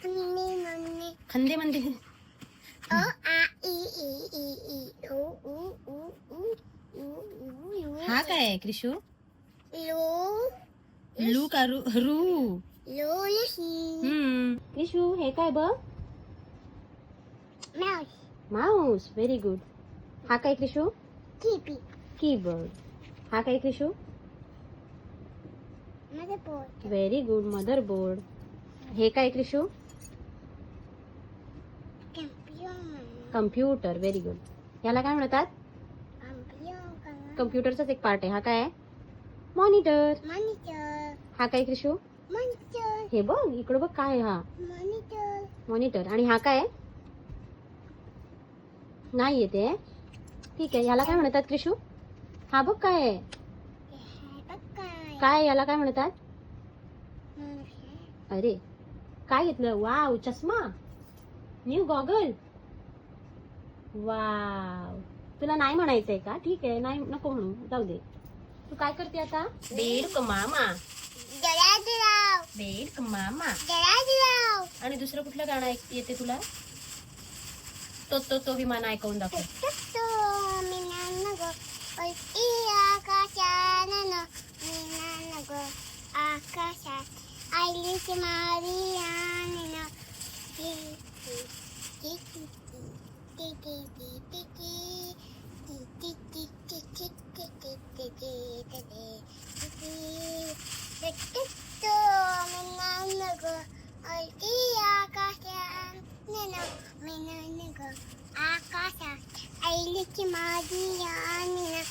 खंदे मंदे. ओ आ E E E E ओ उ उ उ उ उ हा काय आहे क्रिशू? लो लू का रू? रू. लो लसी क्रिशू हे काय बघ? Mouse mouse. Very good. हा काय क्रिशू? कीपी कीबोर्ड. हा काय Krishu? Motherboard very good. Motherboard. हे काय Krishu? Computer computer. Very good. याला काय म्हणतात? कम्प्युटरचाच एक पार्ट आहे. हा काय आहे? मॉनिटर. मॉनिटर हा काय क्रिशू? मॉनिटर हे बघ इकडं बघ काय आहे हा? Monitor monitor. आणि हा काय आहे? नाही येते. ठीक आहे. याला काय म्हणतात क्रिशू? हा बघ काय आहे? काय याला काय म्हणतात? अरे काय घेतलं? वाव चष्मा. New goggle. वाव. तुला नाही म्हणायचंय का? ठीक आहे. नाही नको म्हणू. जाऊ दे. तू काय करते आता? बेड मामा. बेड मामा. आणि दुसरं कुठलं गाणं येते तुला? तो विमान ऐकवून दाखव. आकाशात आईलीची मारी आणि आकाशात आईलीची माझी आणि